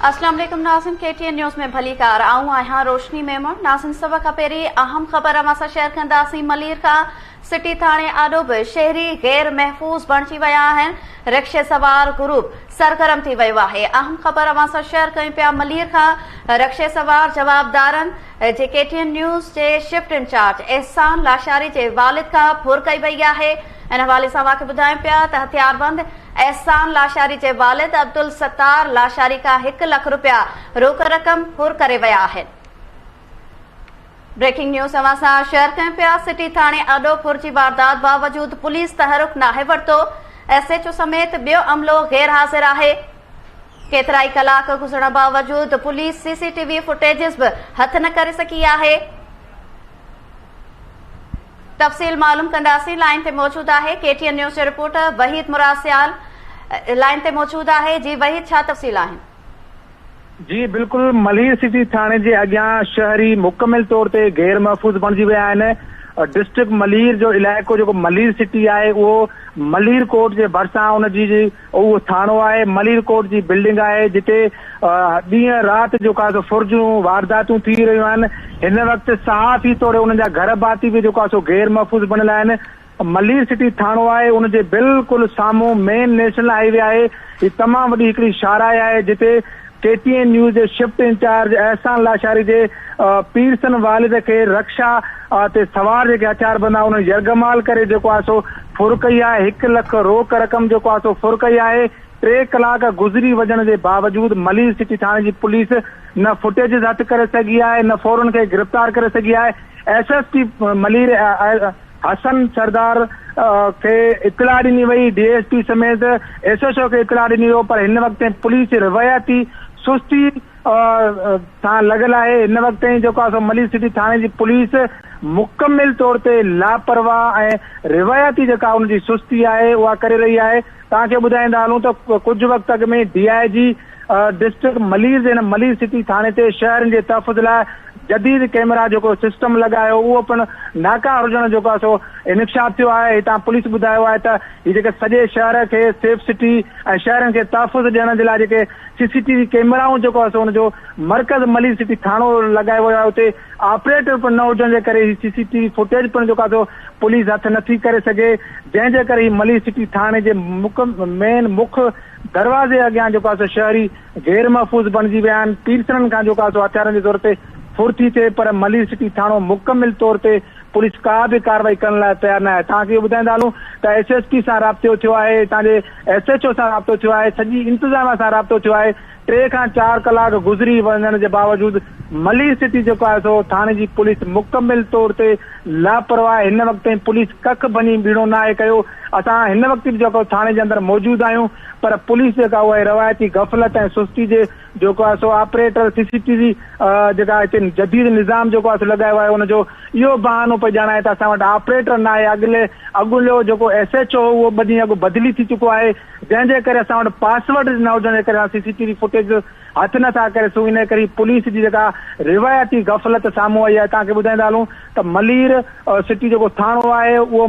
अस्सलाम वालेकुम नाज़रीन, KTN न्यूज़ में भली कार आऊं आहियां रोशनी मेमन। नाज़रीन, सभ खां पहिरीं अहम ख़बर असां शेयर कंदासीं। मलीर खां सिटी थाणे आॾो बि शहरी गैर महफ़ूज़ बणिजी विया आहिनि। रिक्शे सवार ग्रुप सरगर्म थी वियो आहे। अहम ख़बर असां शेयर कयूं पिया। मलीर खां रिक्शे सवार जवाबदारनि जे KTN न्यूज़ जे शिफ्ट इंचार्ज एहसान लाशारी जे वालिद खां फुर कई वई आहे। इन हवाले सां वाक़िअ ॿुधायूं पिया त हथियारबंद एहसान लाशारी जे वालिद अब्दुल सत्तार लाशारी खां 1 लख रुपया रोक रक़म फुर करे विया आहिनि। ब्रेकिंग न्यूज़ अवां सां शेयर कयूं पिया। सिटी थाणे आॾो फुर जी वारदात बावजूद पुलिस तहरुक नाहे वरितो। SHO समेत ॿियो अमलो गैर हाज़िर आहे। केतिरा ई कलाक गुज़रण बावजूद पुलिस CCTV फुटेजिस बि हथ न करे सघी आहे। तफ़सील मालूम कंदासीं। लाइन ते मौजूद आहे KTN न्यूज़ जो रिपोर्टर वहीद मुरासियाल। लाइन ते मौजूद आहे। जी वहीद, छा तफ़सील आहिनि? जी बिल्कुल, मलीर सिटी थाने जे अॻियां शहरी मुकमिल तौर ते गैर महफ़ूज़ बणिजी विया आहिनि। डिस्ट्रिक्ट मलीर जो इलाइक़ो जेको मलीर सिटी आहे उहो मलीर कोर्ट जे भरिसां उनजी उहो थाणो आहे। मलीर कोर्ट जी बिल्डिंग आहे जिते ॾींहं राति जेको आहे फुर्जूं वारदातूं थी रहियूं आहिनि। हिन वक़्तु साफ़ ई तौर उन्हनि जा घर बाती बि जेको आहे गैर महफ़ूज़ बणियल आहिनि। मलीर सिटी थाणो आहे, उनजे बिल्कुलु साम्हूं मेन नेशनल हाईवे आहे। हीअ तमामु वॾी हिकिड़ी शाराए आहे जिते KTN न्यूज़ जे शिफ्ट इंचार्ज एहसान लाशारी जे पीरसन वालिद खे रक्षा ते सवार जेके हथियारबंद आहे उन्हनि यरगमाल करे जेको आहे फुर कई आहे। 1 लख रोक रक़म जेको आहे फुर कई आहे। 3 कलाक गुज़री वञण जे बावजूद मलीर सिटी थाणे जी पुलिस न फुटेजिस हथ करे सघी आहे, न फौरन खे गिरफ़्तार करे सघी आहे। SSP मलीर हसन सरदार खे इतला ॾिनी वई, DSP समेत SHO खे इतला ॾिनी वियो, पर हिन वक़्तु पुलिस रिवायती सुस्ती सां लॻल आहे। हिन वक़्तु जेको आहे मलीर सिटी थाणे जी पुलिस मुकमिल तौर ते लापरवाह ऐं रिवायती जेका हुनजी सुस्ती आहे उहा करे रही आहे। तव्हांखे ॿुधाईंदा हलूं त कुझु वक़्तु अॻु में DIG डिस्ट्रिक्ट मलीर जे मलीर सिटी थाणे ते शहरनि जे तहफ़ुज़ लाइ जदीद कैमरा जेको सिस्टम लॻायो उहो पिणु नाकाम हुजण जेको आहे इनिक्शाफ थियो आहे। हितां पुलिस ॿुधायो आहे त हीअ जेके सॼे शहर खे सेफ सिटी ऐं शहरनि खे तहफ़ुज़ ॾियण जे लाइ जेके CCTV कैमराऊं जेको आहे हुनजो मर्कज़ मलीर सिटी थाणो लॻायो वियो आहे। उते ऑपरेटर पिणु न हुजण जे करे CCTV फुटेज पिणु जेको आहे पुलिस हथ नथी करे सघे, जंहिंजे करे मलीर सिटी थाणे जे मेन मुख्य दरवाज़े अॻियां जेको आहे शहरी गैर महफ़ूज़ बणिजी विया आहिनि। पीरसननि खां जेको आहे हथियारनि जे तौर ते फुर्ती थिए, पर मलीर सिटी थाणो मुकमिल तौर ते पुलिस का बि कार्रवाई करण लाइ तयारु न आहे। तव्हांखे ॿुधाईंदा हलूं त SSP सां राब्तो थियो आहे, हितां जे SHO सां राब्तो थियो आहे, सॼी इंतज़ाम सां राब्तो थियो आहे। 3 खां 4 कलाक गुज़री वञण जे बावजूद मलीर सिटी जेको आहे थाणे जी पुलिस मुकमिल तौर ते लापरवाह। हिन वक़्तु पुलिस कख बनी बीणो न आहे कयो। असां हिन वक़्तु बि जेको थाणे जे अंदरि मौजूदु आहियूं, पर पुलिस जेका उहा रवायती गफ़लत ऐं सुस्ती जे जेको आहे ऑपरेटर CCTV जेका हिते जदीद निज़ाम जेको आहे लॻायो आहे हुनजो इहो बहानो पई ॼाणाए त असां वटि ऑपरेटर न आहे। अॻिलो जेको SHO उहो 2 ॾींहं अॻु बदिली थी चुको आहे, जंहिंजे करे असां वटि पासवर्ड न हुजण जे करे CCTV फुटेज हथ नथा करे सघूं। इन करे पुलिस जी जेका रिवायती गफ़लत साम्हूं आई आहे। तव्हांखे ॿुधाईंदा हलूं त मलीर सिटी जेको थाणो आहे उहो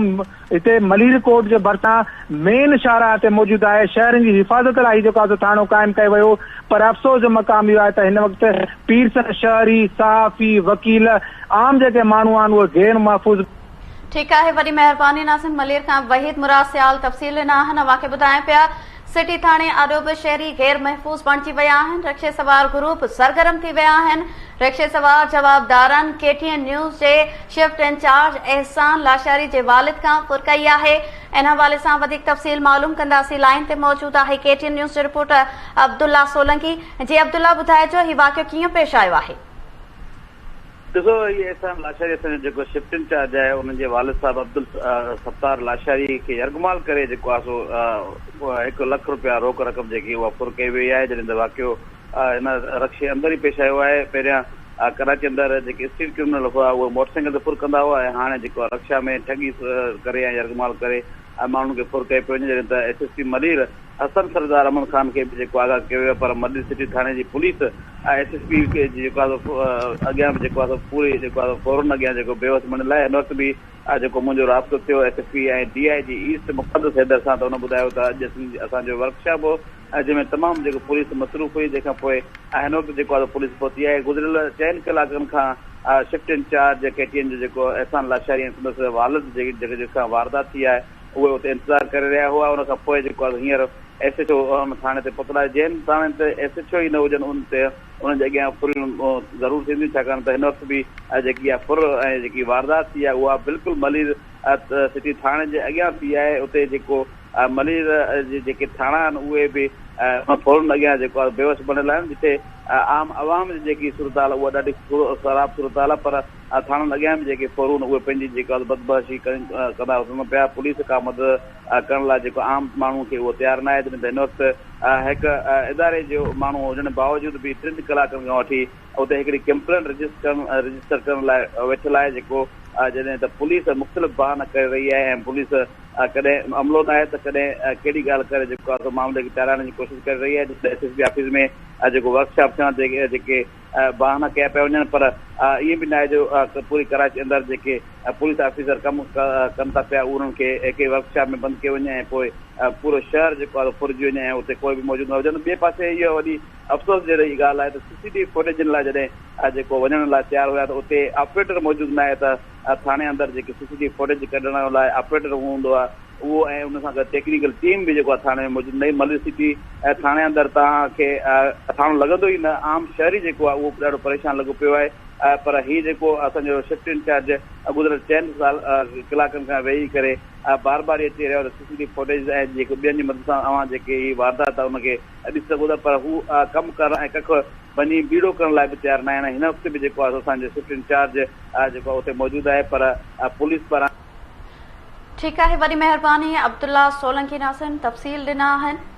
हिते मलीर कोर्ट जे भरिसां मेन शाहराह ते मौजूदु आहे। शहरनि जी हिफ़ाज़त लाइ जेको आहे थाणो क़ाइमु कयो वियो, पर अफ़सोस जो मक़ाम इहो आहे त हिन वक़्तु पीरसन शहरी सहाफ़ी वकील आम जेके माण्हू आहिनि उहे गैर महफ़ूज़। ठीकु आहे, वॾी महिरबानी नाज़रीन। मलीर खां वहीद मुरासियाल तफ़सील ॾिना आहिनि। वाक़िअ ॿुधायूं पिया सिटी थाणे आॾो बि शहरी गैर महफ़ूज़ बणिजी विया आहिनि। रिक्शे सवार ग्रुप सरगर्म थी विया आहिनि। रिक्शे सवार जवाबदारनि KTN न्यूज़ जे शिफ्ट इंचार्ज एहसान लाशारी जे वालिद खां फुर कई आहे। इन हवाले सां वधीक तफ़सील मालूम कंदासीं। लाइन ते मौजूद आहे KTN न्यूज़ जो रिपोर्टर अब्दुल्ला सोलंकी। जी अब्दुल्ला, ॿुधाइजो हीउ वाक़ियो कीअं पेश आयो आहे? ॾिसो, हीअ एहसान लाशारी असांजो जेको शिफ्ट इंचार्ज आहे उन्हनि जे वालिद साहिब अब्दुल सत्तार लाशारी खे यरगमाल करे जेको आहे 1 लख रुपया रोक रक़म जेकी उहा फुर कई वई आहे। जॾहिं त वाक़ियो हिन रक्शे अंदरि ई पेश आयो आहे। पहिरियां कराची अंदरि जेके स्ट्रीट क्रिमिनल हुआ उहे मोटरसाइकिल ते फुर कंदा हुआ, ऐं हाणे जेको आहे रक्षा में ठगी करे ऐं यरगमाल करे माण्हुनि खे फुर कई पियो वञे। जॾहिं त SSP मलीर हसन सरदार अमन खान खे बि जेको आगाह कयो वियो, पर मलीर सिटी थाणे जी पुलिस SSP खे जेको आहे अॻियां बि जेको आहे पूरी जेको आहे फौरन अॻियां जेको बेवस मञल आहे। हिन वक़्तु बि जेको मुंहिंजो राब्तो थियो SSP ऐं DIG ईस्ट मुक़दस हैदर सां, त हुन ॿुधायो त अॼु असांजो वर्कशॉप हो जंहिंमें तमामु जेको पुलिस मसरूफ़ हुई, जंहिंखां पोइ हिन वक़्तु जेको आहे पुलिस पहुती आहे। गुज़िरियल 4 कलाकनि खां शिफ्ट इंचार्ज KTN जो जेको एहसान लाशारी ऐं संदसि वालिद जेका वारदात थी आहे उहे उते इंतज़ारु करे रहिया हुआ। उन खां पोइ जेको आहे हींअर SHO थाणे ते पहुता, जंहिं थाणे ते SHO ई न हुजनि उन ते उनजे अॻियां फुरियूं ज़रूरु थींदियूं, छाकाणि त हिन वक़्तु बि जेकी आहे फुर ऐं जेकी वारदात थी आहे उहा बिल्कुलु मलीर सिटी थाणे जे अॻियां थी आहे। उते जेको मलीर जे जेके थाणा आहिनि उहे बि फौरन अॻियां जेको आहे बेवस बणियल आहिनि, जिते आम आवाम जी जेकी सूरत हाल उहा ॾाढी ख़राब सूरत हाल आहे, पर थाणनि अॻियां बि जेके फौरून उहे पंहिंजी जेका बदमाशी कंदा वठनि पिया। पुलिस का मदद करण लाइ जेको आम माण्हू खे उहो तयारु न आहे। हिन वक़्तु हिकु इदारे जो माण्हू हुजण बावजूदि बि 3 कलाकनि खां वठी उते हिकिड़ी कंप्लेंट रजिस्टर करण लाइ वेठल आहे, जेको जॾहिं त पुलिस मुख़्तलिफ़ बहाना करे रही आहे ऐं पुलिस कॾहिं अमलो न आहे त कॾहिं कहिड़ी ॻाल्हि करे जेको आहे मामले खे टाराइण जी कोशिशि करे रही आहे। SSP ऑफिस में जेको वर्कशॉप थियण जेके बहाना कया पिया वञनि, पर ईअं बि न आहे जो पूरी कराची अंदरि जेके पुलिस ऑफिसर कमु कनि था पिया उन्हनि खे हिकु वर्कशॉप में बंदि कयो वञे ऐं पोइ पूरो शहर जेको आहे फुरिजी वञे ऐं उते कोई बि मौजूदु न हुजनि। ॿिए पासे इहा वॾी अफ़सोस जहिड़ी ॻाल्हि आहे त CCTV फुटेजनि लाइ जॾहिं जेको वञण लाइ तयारु हुया त उते ऑपरेटर मौजूदु न आहे, त थाणे अंदरि जेके CCTV फुटेज कढण लाइ ऑपरेटर हूंदो आहे उहो ऐं उन सां गॾु टेक्निकल टीम बि जेको आहे थाणे में मौजूदु न। मलीर सिटी ऐं थाणे अंदरि तव्हांखे थाणो लॻंदो ई न, आम शहरी जेको आहे उहो ॾाढो परेशान लॻो पियो आहे। पर हीउ जेको असांजो शिफ्ट इंचार्ज गुज़िरियल 4 कलाकनि खां वेही करे बार बार इहे अची रहियो त CCTV फुटेज ऐं जेको ॿियनि जी मदद सां अवां जेके हीअ वारदात आहे उनखे ॾिसी सघो था, पर हू कमु करणु ऐं कख वञी बीड़ो करण लाइ बि तयारु न आहिनि। हिन वक़्तु बि जेको आहे असांजो शिफ्ट इंचार्ज जेको आहे उते मौजूदु आहे, पर पुलिस पारां ठीकु आहे। वॾी महिरबानी अब्दुल्ला सोलंकी नासिन तफ़सील ॾिना आहिनि।